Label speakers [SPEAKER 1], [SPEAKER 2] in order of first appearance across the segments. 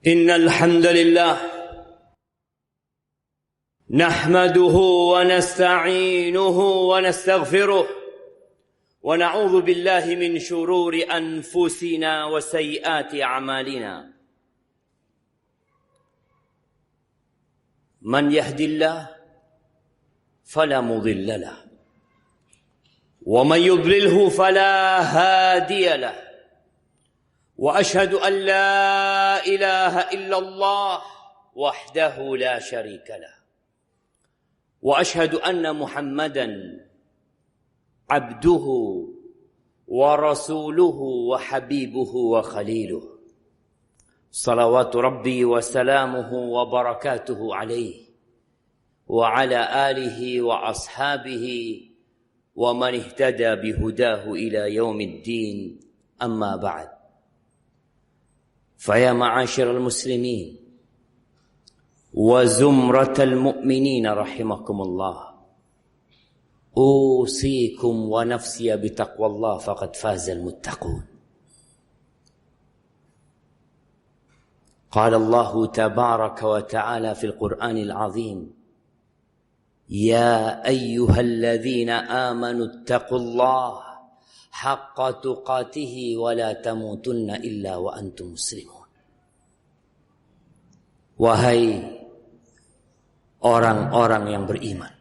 [SPEAKER 1] إن الحمد لله نحمده ونستعينه ونستغفره ونعوذ بالله من شرور أنفسنا وسيئات أعمالنا من يهد الله فلا مضل له ومن يضلله فلا هادي له وأشهد أن لا إله إلا الله وحده لا شريك له وأشهد أن محمدا عبده ورسوله وحبيبه وخليله صلوات ربي وسلامه وبركاته عليه وعلى آله وأصحابه ومن اهتدى بهداه إلى يوم الدين أما بعد فيا معاشر المسلمين وزمرة المؤمنين رحمكم الله أوصيكم ونفسي بتقوى الله فقد فاز المتقون قال الله تبارك وتعالى في القرآن العظيم يا أيها الذين آمنوا اتقوا الله حق تقاته ولا تموتن إلا وأنتم مسلمون. Wahai orang-orang yang beriman,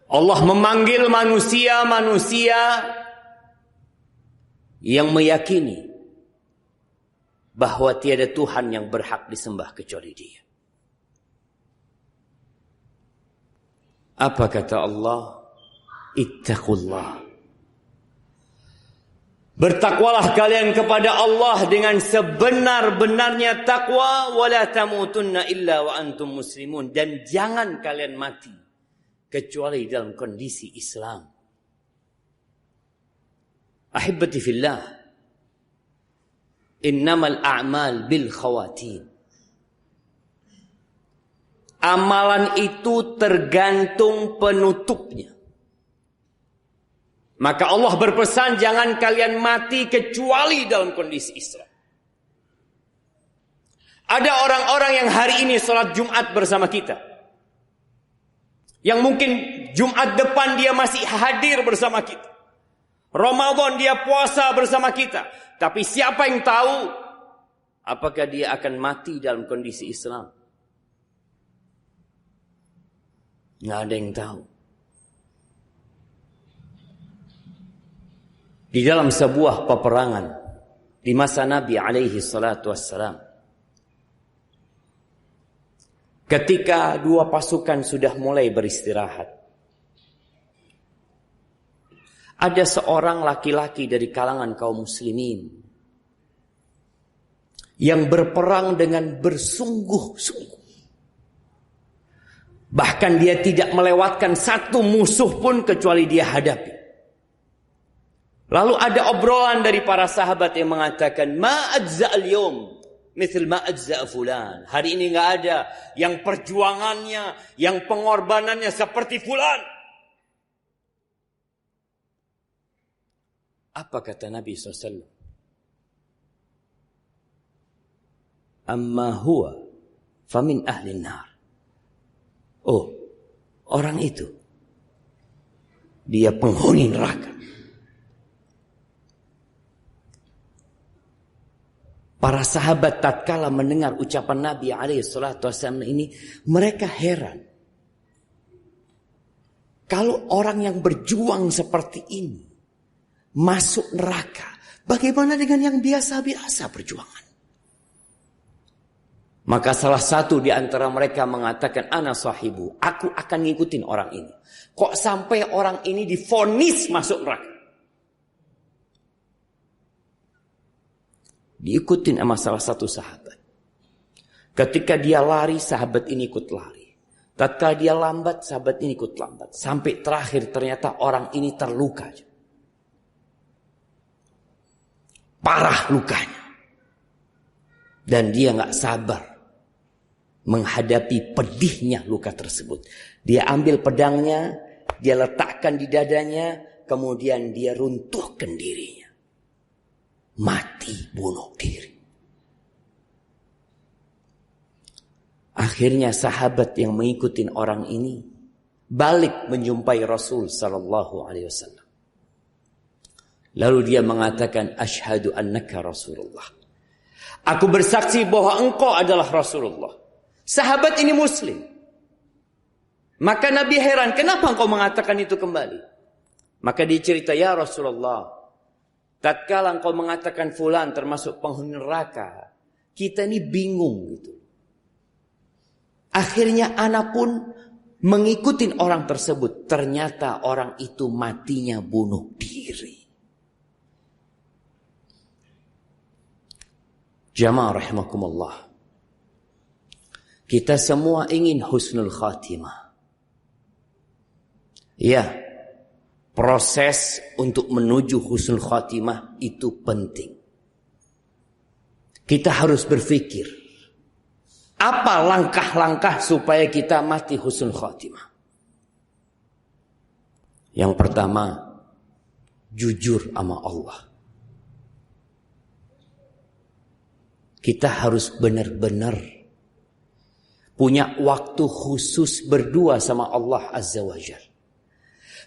[SPEAKER 1] Allah memanggil manusia-manusia yang meyakini bahwa tiada Tuhan yang berhak disembah kecuali Dia. Apa kata Allah? Ittaqullah. Bertakwalah kalian kepada Allah dengan sebenar-benarnya takwa, wala tamutunna illa wa antum muslimun, dan jangan kalian mati kecuali dalam kondisi Islam. Ahibbati fillah, innamal a'mal bil khawatim. Amalan itu tergantung penutupnya. Maka Allah berpesan jangan kalian mati kecuali dalam kondisi Islam. Ada orang-orang yang hari ini sholat Jumat bersama kita, yang mungkin Jumat depan dia masih hadir bersama kita, Ramadan dia puasa bersama kita. Tapi siapa yang tahu apakah dia akan mati dalam kondisi Islam? Nggak ada yang tahu. Di dalam sebuah peperangan di masa Nabi alaihi salatu wassalam, ketika dua pasukan sudah mulai beristirahat, ada seorang laki-laki dari kalangan kaum muslimin yang berperang dengan bersungguh-sungguh. Bahkan dia tidak melewatkan satu musuh pun kecuali dia hadapi. Lalu ada obrolan dari para sahabat yang mengatakan, ma ajza'al yawm mithl ma ajza'a fulan. Hari ini enggak ada yang perjuangannya, yang pengorbanannya seperti fulan. Apa kata Nabi SAW? Amma huwa famin ahlin nar. Oh, orang itu dia penghuni neraka. Para sahabat tatkala mendengar ucapan Nabi SAW ini, mereka heran. Kalau orang yang berjuang seperti ini masuk neraka, bagaimana dengan yang biasa-biasa perjuangan? Maka salah satu di antara mereka mengatakan, ana sahibu, aku akan ngikutin orang ini. Kok sampai orang ini divonis masuk neraka? Diikutin sama salah satu sahabat. Ketika dia lari, sahabat ini ikut lari. Tatkala dia lambat, sahabat ini ikut lambat. Sampai terakhir ternyata orang ini terluka. Parah lukanya. Dan dia gak sabar menghadapi pedihnya luka tersebut. Dia ambil pedangnya, dia letakkan di dadanya, kemudian dia runtuhkan dirinya. Mati bunuh diri. Akhirnya sahabat yang mengikuti orang ini balik menjumpai Rasul sallallahu alaihi wasallam. Lalu dia mengatakan, asyhadu annaka Rasulullah. Aku bersaksi bahwa engkau adalah Rasulullah. Sahabat ini muslim. Maka Nabi heran, kenapa engkau mengatakan itu kembali? Maka dia cerita, ya Rasulullah, tatkala engkau mengatakan fulan termasuk penghuni neraka, kita ini bingung gitu. Akhirnya anak pun mengikuti orang tersebut. Ternyata orang itu matinya bunuh diri. Jamaah rahimakumullah. Kita semua ingin husnul khatimah. Ya, proses untuk menuju husnul khatimah itu penting. Kita harus berpikir, apa langkah-langkah supaya kita mati husnul khatimah? Yang pertama, jujur sama Allah. Kita harus benar-benar punya waktu khusus berdua sama Allah Azza wa Jalla.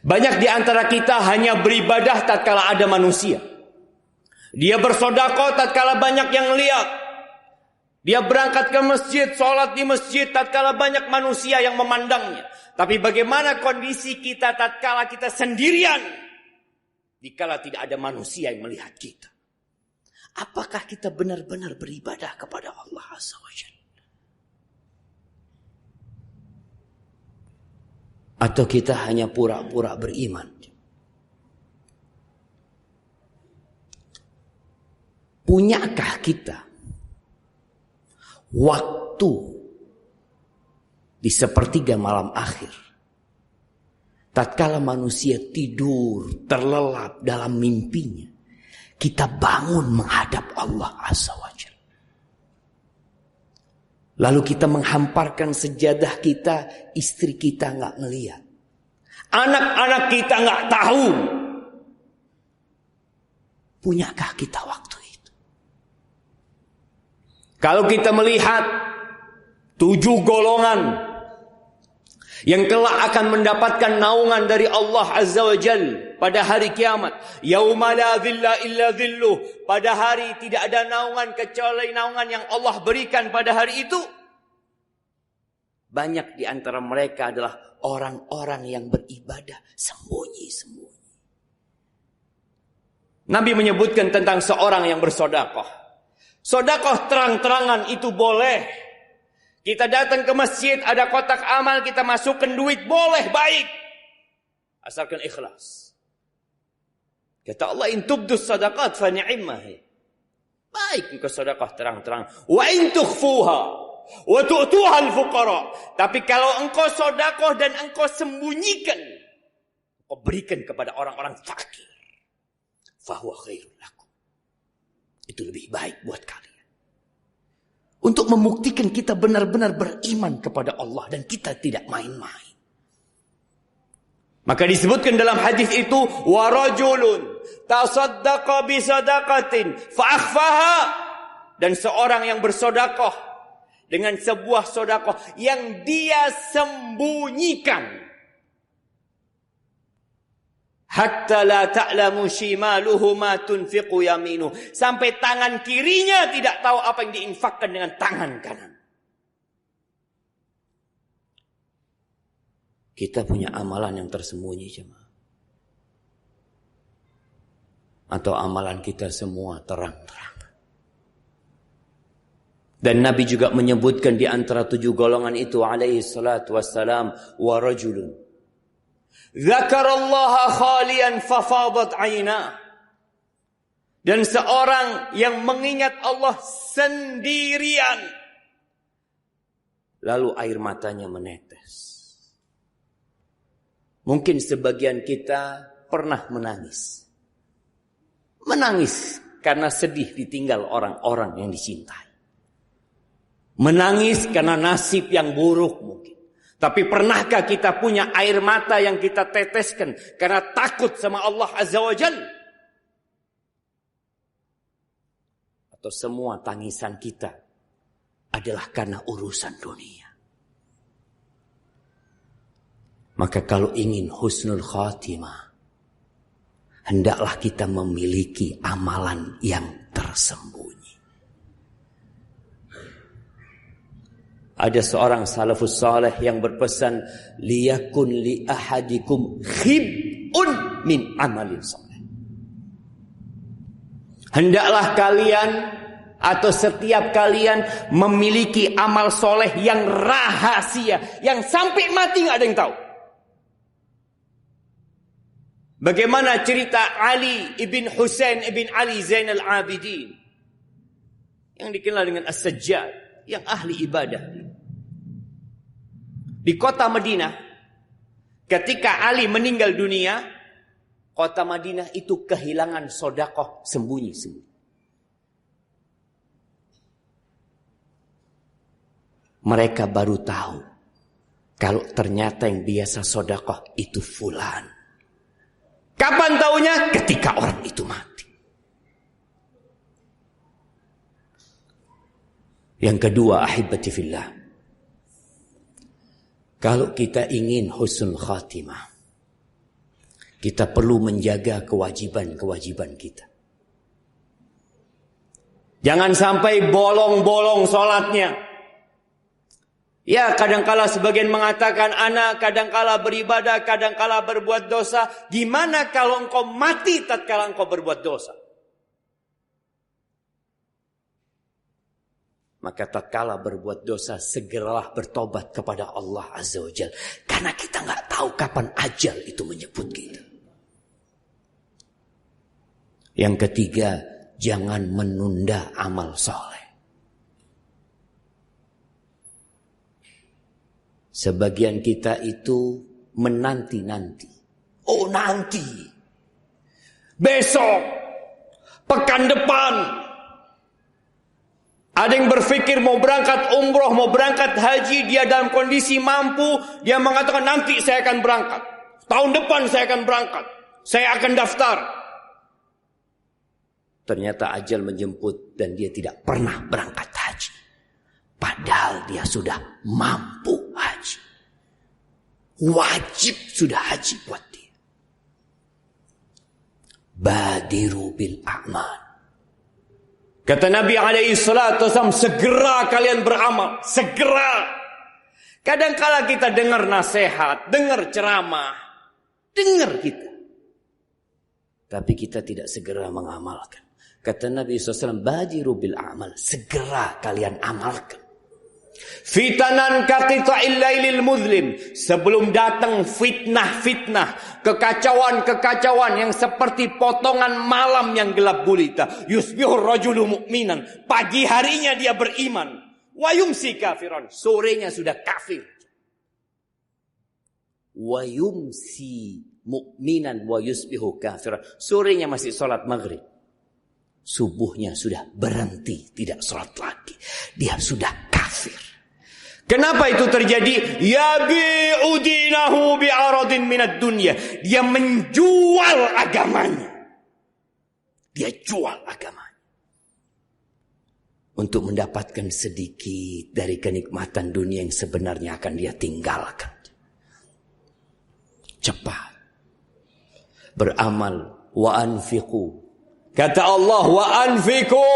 [SPEAKER 1] Banyak di antara kita hanya beribadah tatkala ada manusia. Dia bersedekah tatkala banyak yang lihat. Dia berangkat ke masjid, sholat di masjid tatkala banyak manusia yang memandangnya. Tapi bagaimana kondisi kita tatkala kita sendirian? Dikala tidak ada manusia yang melihat kita. Apakah kita benar-benar beribadah kepada Allah Azza wa Jalla? Atau kita hanya pura-pura beriman? Punyakah kita waktu di sepertiga malam akhir, tatkala manusia tidur terlelap dalam mimpinya, kita bangun menghadap Allah Azza wa Jalla. Lalu kita menghamparkan sejadah kita, istri kita nggak ngelihat, anak-anak kita nggak tahu. Punyakah kita waktu itu? Kalau kita melihat 7 golongan yang kelak akan mendapatkan naungan dari Allah Azza wa Jalla pada hari kiamat, yauma la dhilla illa dhilluh, pada hari tidak ada naungan kecuali naungan yang Allah berikan pada hari itu. Banyak di antara mereka adalah orang-orang yang beribadah sembunyi-sembunyi. Nabi menyebutkan tentang seorang yang bersedekah. Sedekah terang-terangan itu boleh. Kita datang ke masjid, ada kotak amal, kita masukkan duit, boleh, baik. Asalkan ikhlas. Kata Allah, in tubdus sadaqat fa ni'mah. Baik engkau sedekah terang-terang. Wa in tukhfuha wa tu'tuha al-fuqara. Tapi kalau engkau sedekah dan engkau sembunyikan, engkau berikan kepada orang-orang fakir, fa huwa khairul lakum. Itu lebih baik buat kalian. Untuk membuktikan kita benar-benar beriman kepada Allah dan kita tidak main-main. Maka disebutkan dalam hadis itu, wa rajulun tasaddaqa bi sadaqatin fa akhfaha, dan seorang yang bersedekah dengan sebuah sedekah yang dia sembunyikan. Hatta la ta'lamu shimaluhu ma tunfiqu yaminu, sampai tangan kirinya tidak tahu apa yang diinfakkan dengan tangan kanan. Kita punya amalan yang tersembunyi, jemaah. Atau amalan kita semua terang-terang. Dan Nabi juga menyebutkan di antara 7 golongan itu alaihi salatu wassalam, wa rajulun dzakarallaha khalian fafadat 'ainah, dan seorang yang mengingat Allah sendirian lalu air matanya menetes. Mungkin sebagian kita pernah menangis. Menangis karena sedih ditinggal orang-orang yang dicintai. Menangis karena nasib yang buruk mungkin. Tapi pernahkah kita punya air mata yang kita teteskan karena takut sama Allah Azza wa Jalla? Atau semua tangisan kita adalah karena urusan dunia? Maka kalau ingin husnul khatimah, hendaklah kita memiliki amalan yang tersembunyi. Ada seorang salafus saleh yang berpesan, liyakun li ahadikum khib'un min amalin saleh. Hendaklah kalian atau setiap kalian memiliki amal soleh yang rahasia, yang sampai mati nggak ada yang tahu. Bagaimana cerita Ali ibn Husain ibn Ali Zainal Abidin yang dikenal dengan As-Sajjad, yang ahli ibadah di kota Madinah. Ketika Ali meninggal dunia, kota Madinah itu kehilangan sedekah sembunyi-sembunyi. Mereka baru tahu kalau ternyata yang biasa sedekah itu fulan. Kapan taunya? Ketika orang itu mati. Yang kedua, ahibati fillah, kalau kita ingin husnul khatimah, kita perlu menjaga kewajiban-kewajiban kita. Jangan sampai bolong-bolong sholatnya. Ya, kadangkala sebagian mengatakan, ana kadangkala beribadah, kadangkala berbuat dosa. Gimana kalau engkau mati tatkala engkau berbuat dosa? Maka tatkala berbuat dosa, segeralah bertobat kepada Allah Azza wa Jalla. Karena kita nggak tahu kapan ajal itu menyebut kita. Yang ketiga, jangan menunda amal soleh. Sebagian kita itu menanti-nanti. Oh, nanti. Besok. Pekan depan. Ada yang berpikir mau berangkat umroh, mau berangkat haji. Dia dalam kondisi mampu. Dia mengatakan nanti saya akan berangkat. Tahun depan saya akan berangkat. Saya akan daftar. Ternyata ajal menjemput dan dia tidak pernah berangkat haji. Padahal dia sudah mampu haji. Wajib sudah haji buat dia. Badiru bil a'mal. Kata Nabi SAW, segera kalian beramal. Segera. Kadangkala kita dengar nasihat, dengar ceramah. Dengar kita. Tapi kita tidak segera mengamalkan. Kata Nabi SAW, badiru bil a'mal. Segera kalian amalkan. Fitanan qatita'il lailil muzlim, sebelum datang fitnah-fitnah, kekacauan-kekacauan yang seperti potongan malam yang gelap gulita. Yusbihur rajulu mu'minan, pagi harinya dia beriman, wa yumsi kafiran, sorenya sudah kafir. Wa yumsi mu'minan wa yusbihu kafiran, sorenya masih salat maghrib. Subuhnya sudah berhenti, tidak salat lagi. Dia sudah kafir. Kenapa itu terjadi? Yabi'u dinahu bi'aradin minad dunya. Dia menjual agamanya. Dia jual agamanya. Untuk mendapatkan sedikit dari kenikmatan dunia yang sebenarnya akan dia tinggalkan. Cepat. Beramal. Wa anfiqu. Kata Allah, wa anfiqu.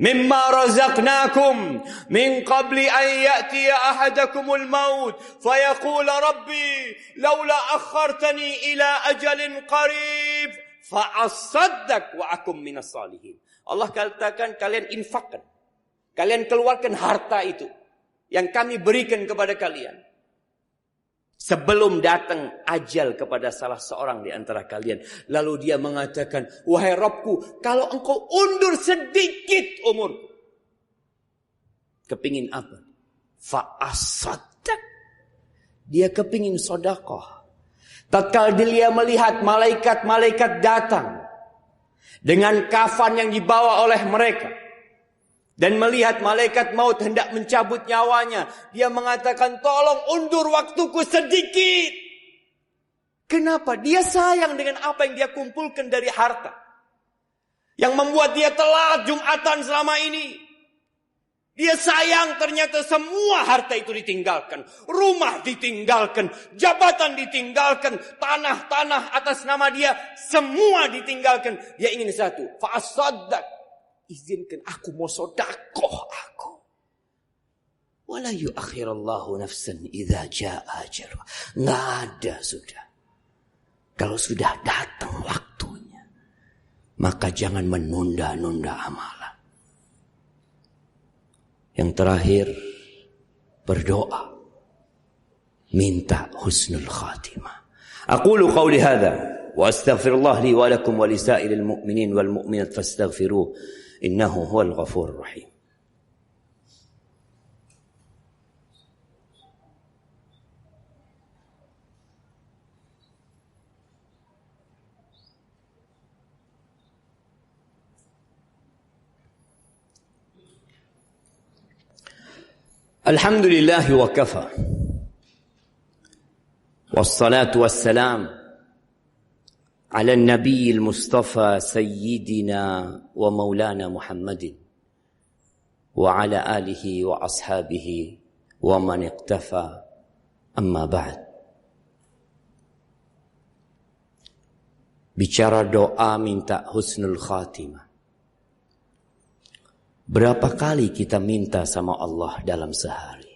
[SPEAKER 1] Mimma razaqnakum min qabli an ya'tiya ahadakumul maut fayaqula rabbi laula akhartani ila ajalin qarib fa asaddaq wa akum minas salihin. Allah katakan kalian infakkan, kalian keluarkan harta itu yang kami berikan kepada kalian sebelum datang ajal kepada salah seorang di antara kalian. Lalu dia mengatakan, wahai Rabbku, kalau engkau undur sedikit umur, kepingin apa? Fa'asadak. Dia kepingin sedekah. Tatkala dia melihat malaikat-malaikat datang dengan kafan yang dibawa oleh mereka, dan melihat malaikat maut hendak mencabut nyawanya, dia mengatakan, tolong undur waktuku sedikit. Kenapa? Dia sayang dengan apa yang dia kumpulkan dari harta, yang membuat dia telat Jumatan selama ini. Dia sayang, ternyata semua harta itu ditinggalkan. Rumah ditinggalkan, jabatan ditinggalkan, tanah-tanah atas nama dia semua ditinggalkan. Dia ingin satu, fa'asaddaq. Izinkan aku mau sedekah aku. Wala yu'akhirallahu nafsan idza jaa ajaluha. Enggak ada sudah. Kalau sudah datang waktunya, maka jangan menunda-nunda amalan. Yang terakhir, berdoa, minta husnul khatimah. Aqulu qawli hadha wa astaghfirullah li wa lakum wa lisairil mu'minin wal mu'minat fastaghfiruh innahu huwal ghafurur rahim. Alhamdulillah wa kafa. Wassalatu wassalam ala an-nabiyil mustafa sayyidina wa maulana Muhammadin wa ala alihi wa ashabihi wa man iqtafa, amma ba'd. Bicara doa minta husnul khatimah. Berapa kali kita minta sama Allah dalam sehari?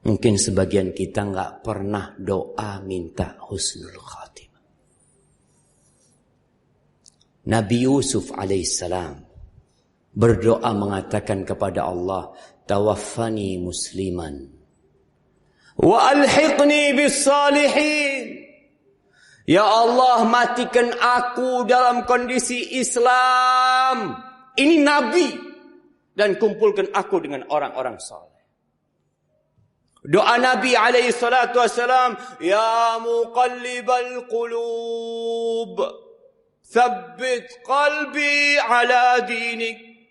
[SPEAKER 1] Mungkin sebagian kita nggak pernah doa minta husnul khatimah. Nabi Yusuf alaihissalam berdoa mengatakan kepada Allah, tawaffani musliman wa alhiqni bis salihin. Ya Allah, matikan aku dalam kondisi Islam. Ini Nabi. Dan kumpulkan aku dengan orang-orang saleh. Doa Nabi alaihi salatu wassalam, ya muqallibal qulub, tsabbit qalbi ala dinik.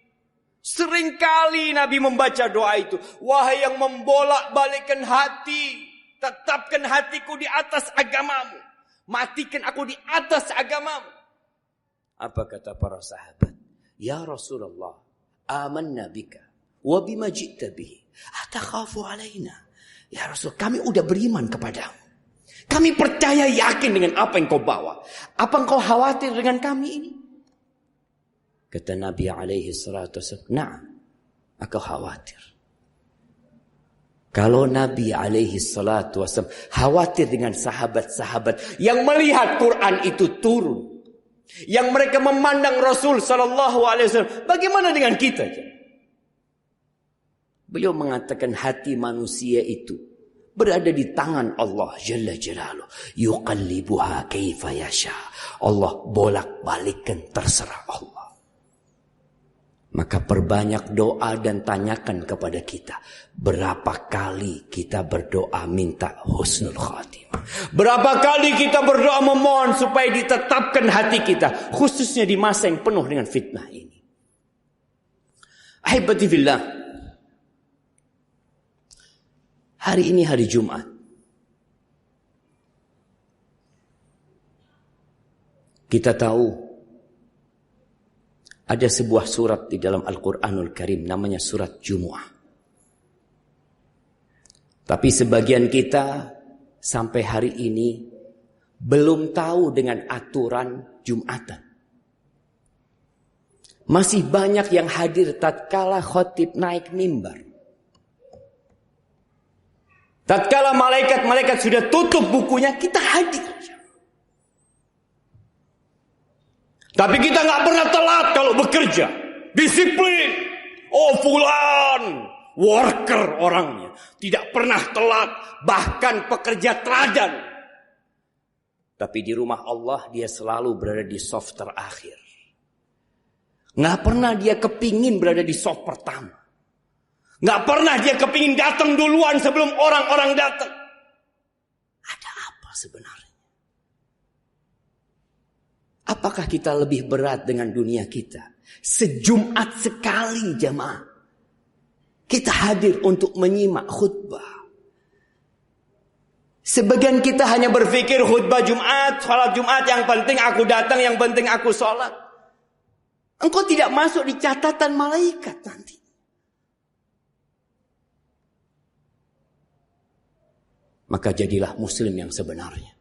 [SPEAKER 1] Seringkali Nabi membaca doa itu. Wahai yang membolak-balikkan hati, tetapkan hatiku di atas agamamu. Matikan aku di atas agamamu. Apa kata para sahabat? Ya Rasulullah, amanna bika wa bima ji'ta bihi, atakhafu alaina. Ya Rasul, kami udah beriman kepadamu. Kami percaya yakin dengan apa yang kau bawa. Apa engkau khawatir dengan kami ini? Kata Nabi alaihi salatu wasallam, na'am, aku khawatir. Kalau Nabi alaihi salatu wasallam khawatir dengan sahabat-sahabat yang melihat Quran itu turun, yang mereka memandang Rasul sallallahu alaihi wasallam, bagaimana dengan kita? Beliau mengatakan hati manusia itu berada di tangan Allah Jalla Jalaluh. Yuqallibuha kaifa yasha. Allah bolak-balikkan, terserah Allah. Maka perbanyak doa dan tanyakan kepada kita. Berapa kali kita berdoa minta husnul khatimah. Berapa kali kita berdoa memohon supaya ditetapkan hati kita. Khususnya di masa yang penuh dengan fitnah ini. Ahibati fillah. Hari ini hari Jumat. Kita tahu ada sebuah surat di dalam Al-Quranul Karim namanya surat Jumu'ah. Tapi sebagian kita sampai hari ini belum tahu dengan aturan Jumatan. Masih banyak yang hadir tatkala khotib naik mimbar. Tatkala malaikat-malaikat sudah tutup bukunya, kita hadir. Tapi kita nggak pernah telat kalau bekerja. Disiplin. Oh fulan, worker orangnya. Tidak pernah telat. Bahkan pekerja teladan. Tapi di rumah Allah dia selalu berada di soft terakhir. Nggak pernah dia kepingin berada di soft pertama. Nggak pernah dia kepingin datang duluan sebelum orang-orang datang. Ada apa sebenarnya? Apakah kita lebih berat dengan dunia kita? Sejumat sekali jamaah. Kita hadir untuk menyimak khutbah. Sebagian kita hanya berpikir khutbah Jumat, sholat Jumat yang penting aku datang, yang penting aku sholat. Engkau tidak masuk di catatan malaikat nanti. Maka jadilah muslim yang sebenarnya.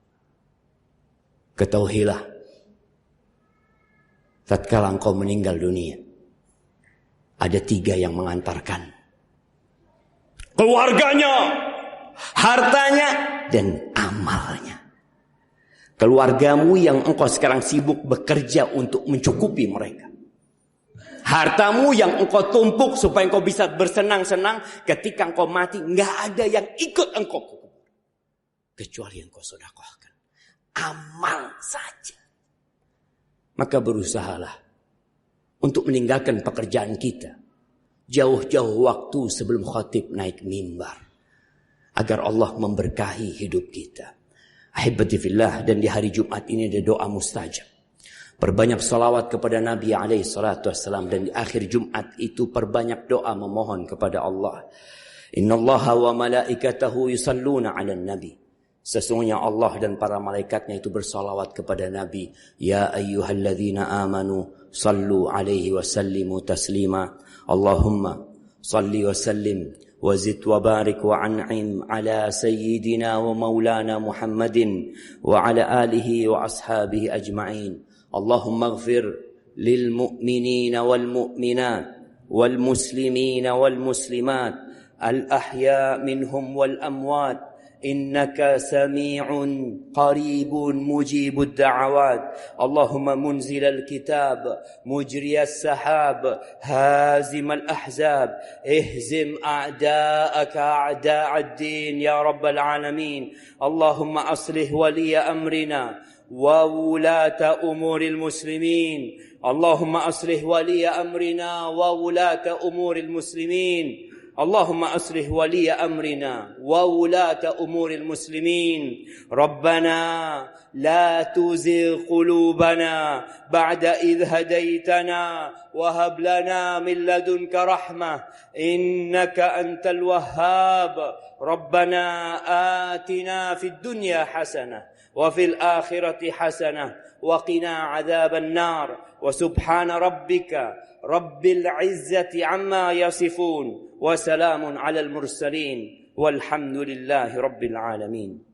[SPEAKER 1] Ketahuilah, tatkala engkau meninggal dunia, ada 3 yang mengantarkan. Keluarganya, hartanya, dan amalnya. Keluargamu yang engkau sekarang sibuk bekerja untuk mencukupi mereka. Hartamu yang engkau tumpuk supaya engkau bisa bersenang-senang. Ketika engkau mati, nggak ada yang ikut engkau kubur, kecuali engkau sedekahkan. Amal saja. Maka berusahalah untuk meninggalkan pekerjaan kita jauh-jauh waktu sebelum khatib naik mimbar, agar Allah memberkahi hidup kita. Ahibati fillah, dan di hari Jumat ini ada doa mustajab. Perbanyak salawat kepada Nabi SAW, dan di akhir Jumat itu perbanyak doa memohon kepada Allah. Innallaha wa malaikatahu yusalluna 'alan nabi. Sesungguhnya Allah dan para malaikatnya itu bersalawat kepada Nabi. Ya ayyuhalladzina amanu sallu alaihi wa sallimu taslima. Allahumma salli wa sallim وزد وبارك وعنعم على سيدنا ومولانا محمد وعلى آله وأصحابه أجمعين. اللهم اغفر للمؤمنين والمؤمنات والمسلمين والمسلمات الأحياء منهم والأموات إنك سميع قريب مجيب الدعوات. اللهم منزل الكتاب مجري السحاب هازم الأحزاب اهزم أعداءك أعداء الدين يا رب العالمين. اللهم أصلح ولي أمرنا وولاة أمور المسلمين. اللهم أصلح ولي أمرنا وولاة أمور المسلمين. اللهم أصلح ولي أمرنا وولاة أمور المسلمين. ربنا لا تزغ قلوبنا بعد إذ هديتنا وهب لنا من لدنك رحمة إنك أنت الوهاب. ربنا آتنا في الدنيا حسنة وفي الآخرة حسنة وقنا عذاب النار. وسبحان ربك رب العزة عما يصفون وسلام على المرسلين والحمد لله رب العالمين.